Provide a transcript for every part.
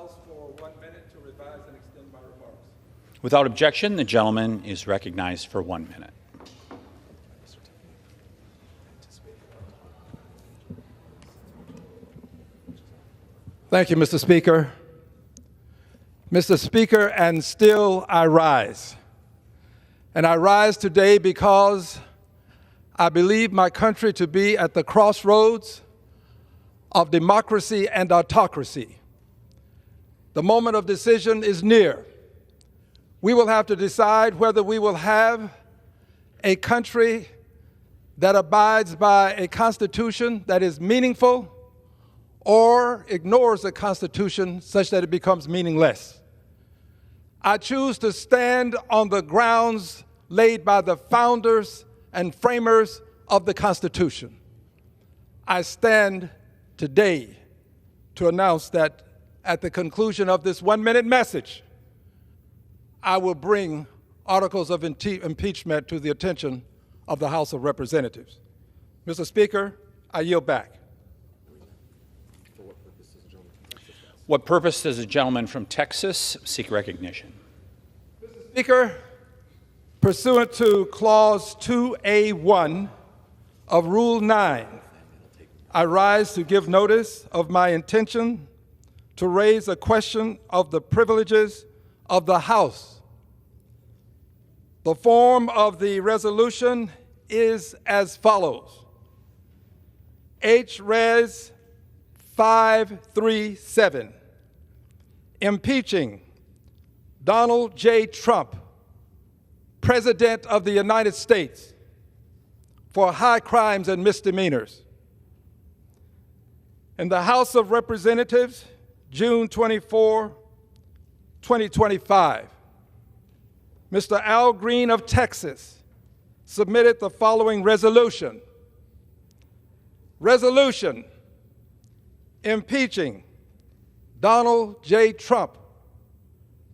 House for 1 minute to revise and extend my remarks. Without objection, the gentleman is recognized for 1 minute. Thank you, Mr. Speaker. Mr. Speaker, and still I rise. And I rise today because I believe my country to be at the crossroads of democracy and autocracy. The moment of decision is near. We will have to decide whether we will have a country that abides by a constitution that is meaningful or ignores a constitution such that it becomes meaningless. I choose to stand on the grounds laid by the founders and framers of the Constitution. I stand today to announce that at the conclusion of this 1 minute message, I will bring articles of impeachment to the attention of the House of Representatives. Mr. Speaker, I yield back. What purpose does the gentleman from Texas seek recognition? Mr. Speaker, pursuant to Clause 2A1 of Rule 9, I rise to give notice of my intention to raise a question of the privileges of the House. The form of the resolution is as follows. H-Res 537, impeaching Donald J. Trump, President of the United States, for high crimes and misdemeanors. In the House of Representatives, June 24, 2025, Mr. Al Green of Texas submitted the following resolution. Resolution impeaching Donald J. Trump,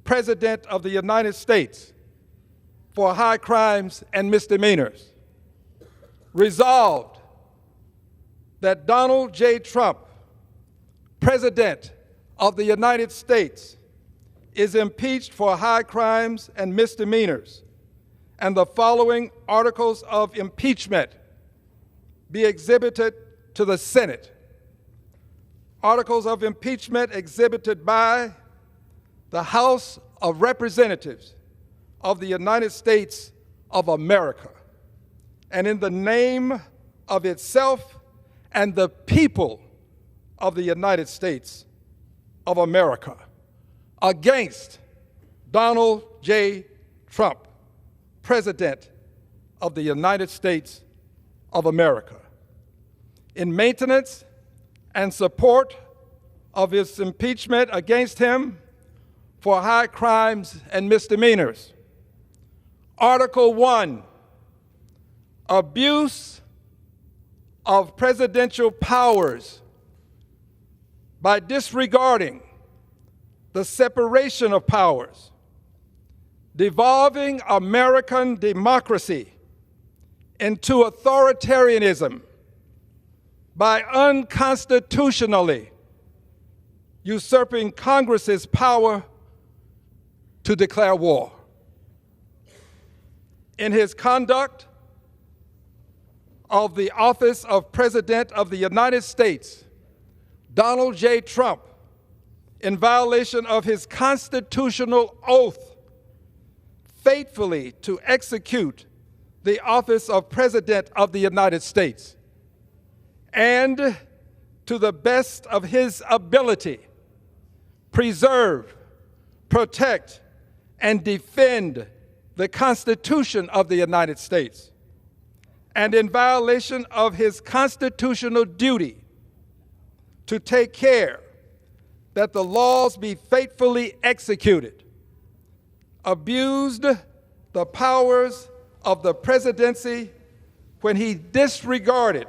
President of the United States, for high crimes and misdemeanors. Resolved that Donald J. Trump, President of the United States, is impeached for high crimes and misdemeanors, and the following articles of impeachment be exhibited to the Senate. Articles of impeachment exhibited by the House of Representatives of the United States of America, and in the name of itself and the people of the United States of America, against Donald J. Trump, President of the United States of America, in maintenance and support of his impeachment against him for high crimes and misdemeanors. Article 1, abuse of presidential powers by disregarding the separation of powers, devolving American democracy into authoritarianism by unconstitutionally usurping Congress's power to declare war. In his conduct of the office of President of the United States, Donald J. Trump, in violation of his constitutional oath, faithfully to execute the office of President of the United States, and to the best of his ability, preserve, protect, and defend the Constitution of the United States, and in violation of his constitutional duty to take care that the laws be faithfully executed, abused the powers of the presidency when he disregarded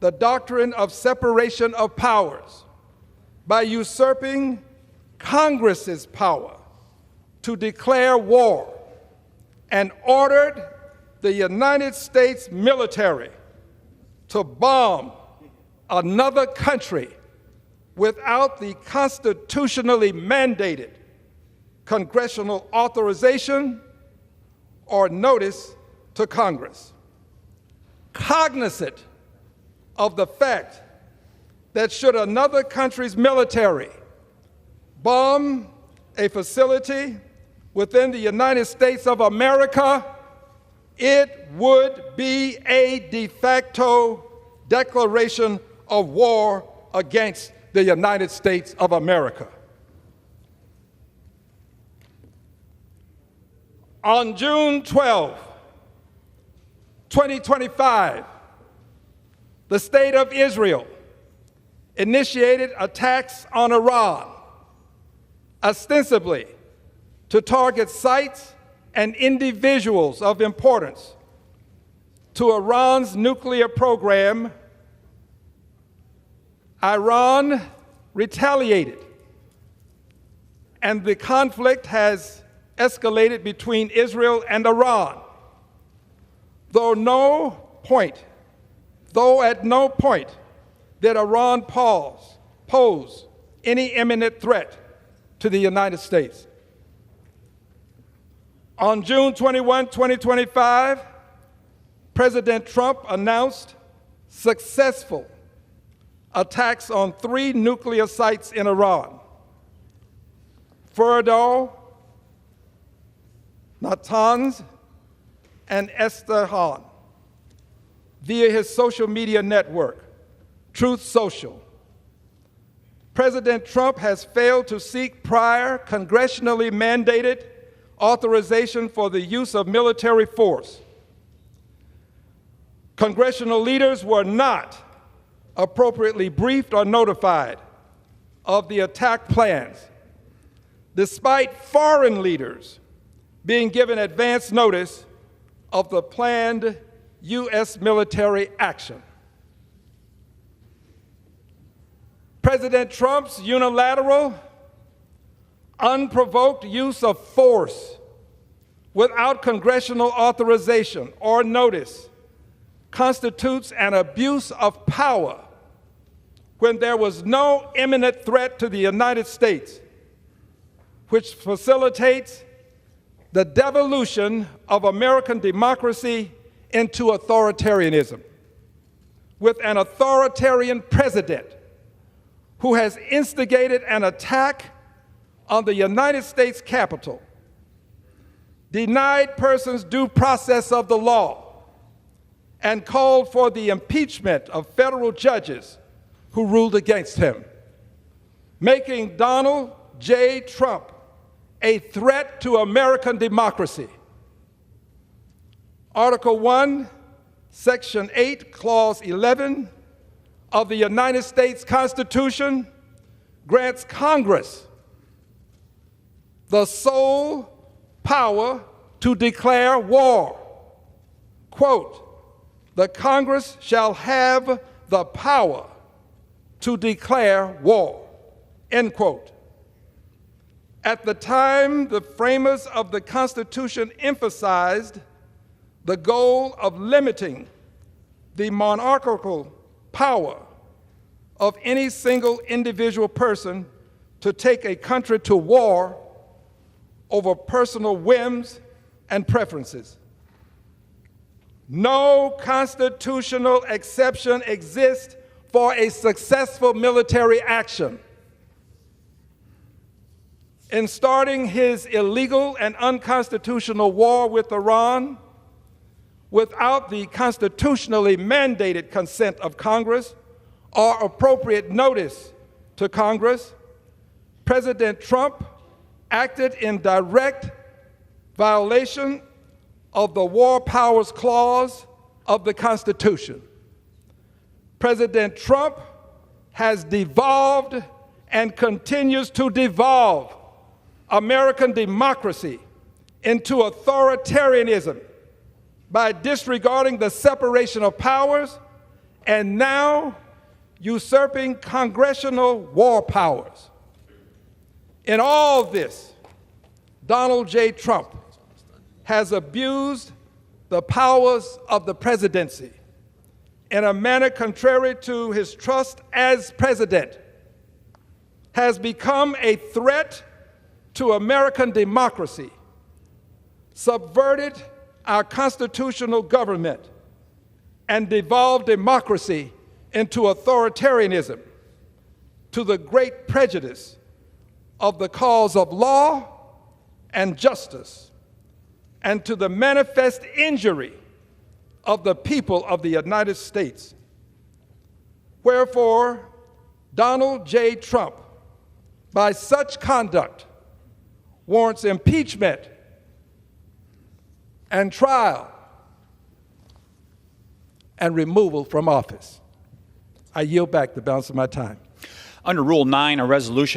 the doctrine of separation of powers by usurping Congress's power to declare war and ordered the United States military to bomb another country without the constitutionally mandated congressional authorization or notice to Congress. Cognizant of the fact that should another country's military bomb a facility within the United States of America, it would be a de facto declaration of war against the United States of America. On June 12, 2025, the State of Israel initiated attacks on Iran, ostensibly to target sites and individuals of importance to Iran's nuclear program. Iran retaliated, and the conflict has escalated between Israel and Iran, though at no point did Iran pose any imminent threat to the United States. On June 21, 2025, President Trump announced successful attacks on 3 nuclear sites in Iran: Fordow, Natanz, and Isfahan, via his social media network, Truth Social. President Trump has failed to seek prior congressionally mandated authorization for the use of military force. Congressional leaders were not appropriately briefed or notified of the attack plans, despite foreign leaders being given advance notice of the planned U.S. military action. President Trump's unilateral, unprovoked use of force without congressional authorization or notice constitutes an abuse of power when there was no imminent threat to the United States, which facilitates the devolution of American democracy into authoritarianism, with an authoritarian president who has instigated an attack on the United States Capitol, denied persons due process of the law, and called for the impeachment of federal judges who ruled against him, making Donald J. Trump a threat to American democracy. Article 1, Section 8, Clause 11 of the United States Constitution grants Congress the sole power to declare war. Quote, "The Congress shall have the power to declare war," end quote. At the time, the framers of the Constitution emphasized the goal of limiting the monarchical power of any single individual person to take a country to war over personal whims and preferences. No constitutional exception exists for a successful military action. In starting his illegal and unconstitutional war with Iran, without the constitutionally mandated consent of Congress or appropriate notice to Congress, President Trump acted in direct violation of the War Powers Clause of the Constitution. President Trump has devolved and continues to devolve American democracy into authoritarianism by disregarding the separation of powers and now usurping congressional war powers. In all this, Donald J. Trump has abused the powers of the presidency in a manner contrary to his trust as president has become a threat to American democracy, subverted our constitutional government, and devolved democracy into authoritarianism, to the great prejudice of the cause of law and justice, and to the manifest injury of the people of the United States. Wherefore, Donald J. Trump, by such conduct, warrants impeachment and trial and removal from office. I yield back the balance of my time. Under Rule 9, a resolution